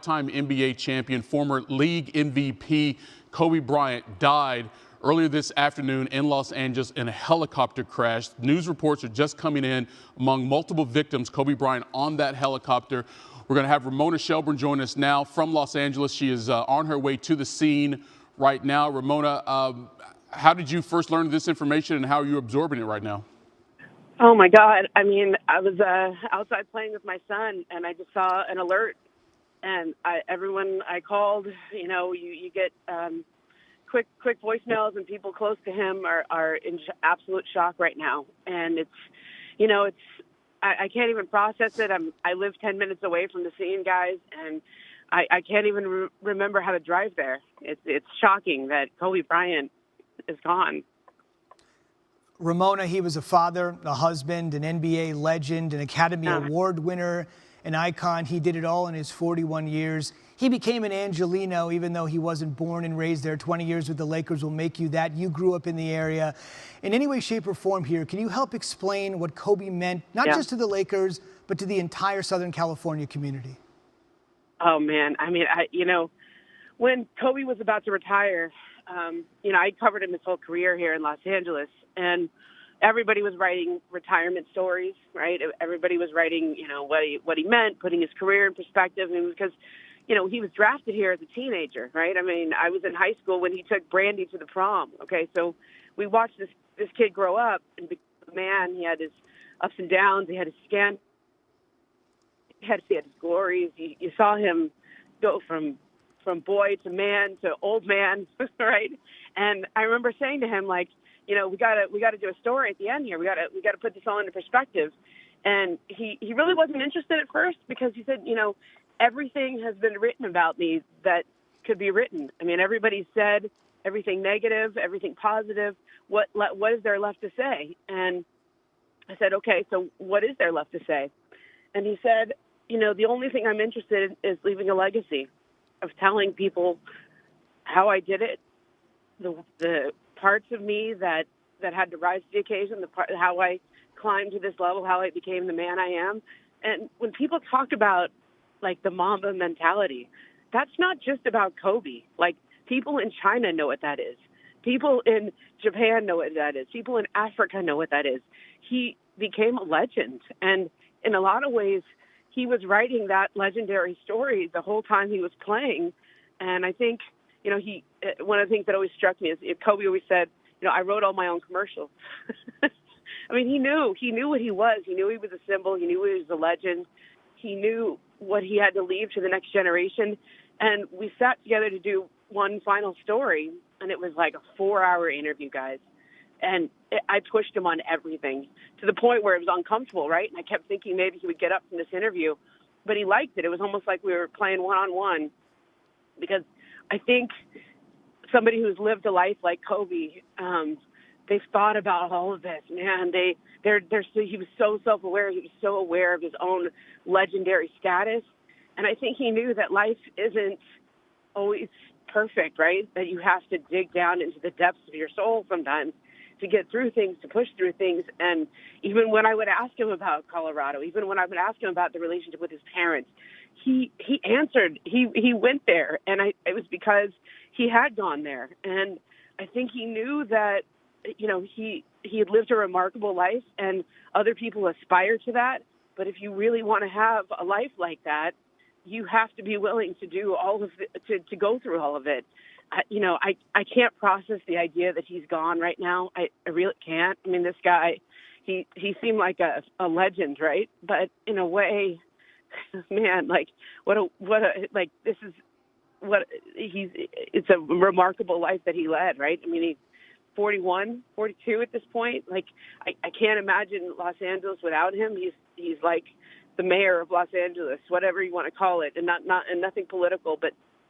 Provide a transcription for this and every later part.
five-time NBA champion, former league MVP Kobe Bryant died earlier this afternoon in Los Angeles in a helicopter crash. News reports are just coming in among multiple victims. Kobe Bryant on that helicopter. We're going to have Ramona Shelburne join us now from Los Angeles. She is on her way to the scene right now. Ramona, how did you first learn this information and how are you absorbing it right now? Oh my God. I mean, I was outside playing with my son and I just saw an alert and everyone I called, you get quick voicemails and people close to him are in absolute shock right now. And I can't even process it. I live 10 minutes away from the scene, guys, and I can't even remember how to drive there. It's shocking that Kobe Bryant is gone. Ramona, he was a father, a husband, an NBA legend, an Academy Award winner, an icon. He did it all in his 41 years. He became an Angelino, even though he wasn't born and raised there. 20 years with the Lakers will make you that. You grew up in the area. In any way, shape, or form here, can you help explain what Kobe meant, not just to the Lakers, but to the entire Southern California community? Oh, man. I mean, when Kobe was about to retire, I covered him his whole career here in Los Angeles, and everybody was writing retirement stories, right? Everybody was writing, what he meant, putting his career in perspective, and because, he was drafted here as a teenager, right? I mean, I was in high school when he took Brandy to the prom. Okay, so we watched this kid grow up and become a man. He had his ups and downs. He had his scandals. He had his glories. You saw him go from boy to man to old man, right? And I remember saying to him, like, we gotta do a story at the end here. We gotta put this all into perspective. And he really wasn't interested at first because he said, everything has been written about me that could be written. I mean, everybody said everything negative, everything positive. What is there left to say? And I said, okay, so what is there left to say? And he said, the only thing I'm interested in is leaving a legacy of telling people how I did it, the parts of me that had to rise to the occasion, how I climbed to this level, how I became the man I am. And when people talk about, like, the Mamba mentality, that's not just about Kobe. Like, people in China know what that is. People in Japan know what that is. People in Africa know what that is. He became a legend. And in a lot of ways, he was writing that legendary story the whole time he was playing. And I think, one of the things that always struck me is Kobe always said, I wrote all my own commercials. I mean, he knew what he was. He knew he was a symbol. He knew he was a legend. He knew what he had to leave to the next generation. And we sat together to do one final story, and it was like a 4-hour interview, guys. And I pushed him on everything to the point where it was uncomfortable, right? And I kept thinking maybe he would get up from this interview, but he liked it. It was almost like we were playing one-on-one, because I think somebody who's lived a life like Kobe, they've thought about all of this, man. He was so self-aware. He was so aware of his own legendary status. And I think he knew that life isn't always perfect, right? That you have to dig down into the depths of your soul sometimes to get through things, to push through things. And even when I would ask him about Colorado, even when I would ask him about the relationship with his parents, he answered. He went there, and it was because he had gone there. And I think he knew that, he had lived a remarkable life, and other people aspire to that. But if you really want to have a life like that, you have to be willing to do all of it, to go through all of it. I can't process the idea that he's gone right now. I really can't. I mean, this guy, he seemed like a legend, right? But in a way, man, like it's a remarkable life that he led, right? I mean, he's 41, 42 at this point. Like, I can't imagine Los Angeles without him. He's like the mayor of Los Angeles, whatever you want to call it, and and nothing political,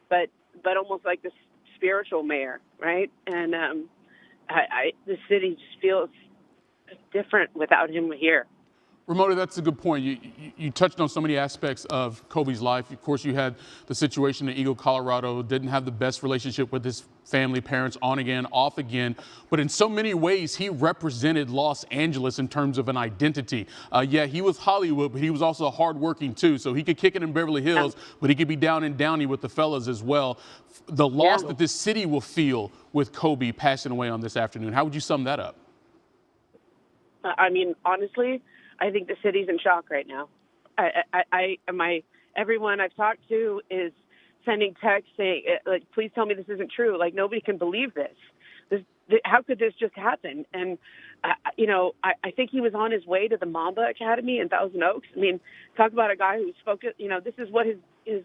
but almost like this spiritual mayor, right? And the city just feels different without him here. Ramona, that's a good point. You touched on so many aspects of Kobe's life. Of course, you had the situation in Eagle, Colorado, didn't have the best relationship with his family, parents, on again, off again. But in so many ways, he represented Los Angeles in terms of an identity. Yeah, he was Hollywood, but he was also hardworking too. So he could kick it in Beverly Hills, but he could be down and downy with the fellas as well. The loss that this city will feel with Kobe passing away on this afternoon, how would you sum that up? I mean, honestly, I think the city's in shock right now. Everyone I've talked to is sending texts saying, like, please tell me this isn't true. Like, nobody can believe this. How could this just happen? And, I think he was on his way to the Mamba Academy in Thousand Oaks. I mean, talk about a guy who's focused, this is what his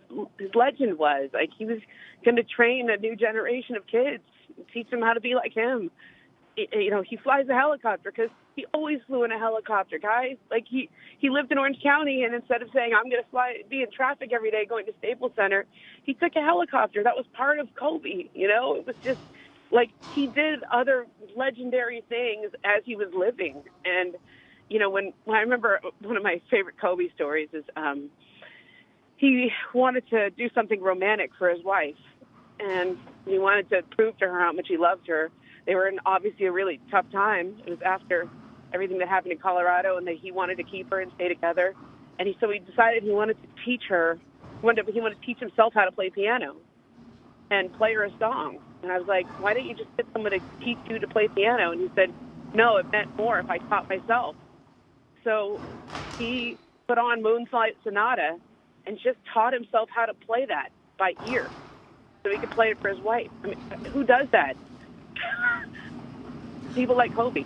legend was. Like, he was going to train a new generation of kids, teach them how to be like him. He flies a helicopter because he always flew in a helicopter, guys. Like, he lived in Orange County, and instead of saying, I'm going to be in traffic every day going to Staples Center, he took a helicopter. That was part of Kobe, It was just, like, he did other legendary things as he was living. And, when I remember one of my favorite Kobe stories is he wanted to do something romantic for his wife, and he wanted to prove to her how much he loved her. They were in obviously a really tough time. It was after everything that happened in Colorado, and that he wanted to keep her and stay together. And so he decided he wanted to teach her. He wanted to teach himself how to play piano and play her a song. And I was like, why don't you just get someone to teach you to play piano? And he said, no, it meant more if I taught myself. So he put on Moonlight Sonata and just taught himself how to play that by ear so he could play it for his wife. I mean, who does that? People like Kobe.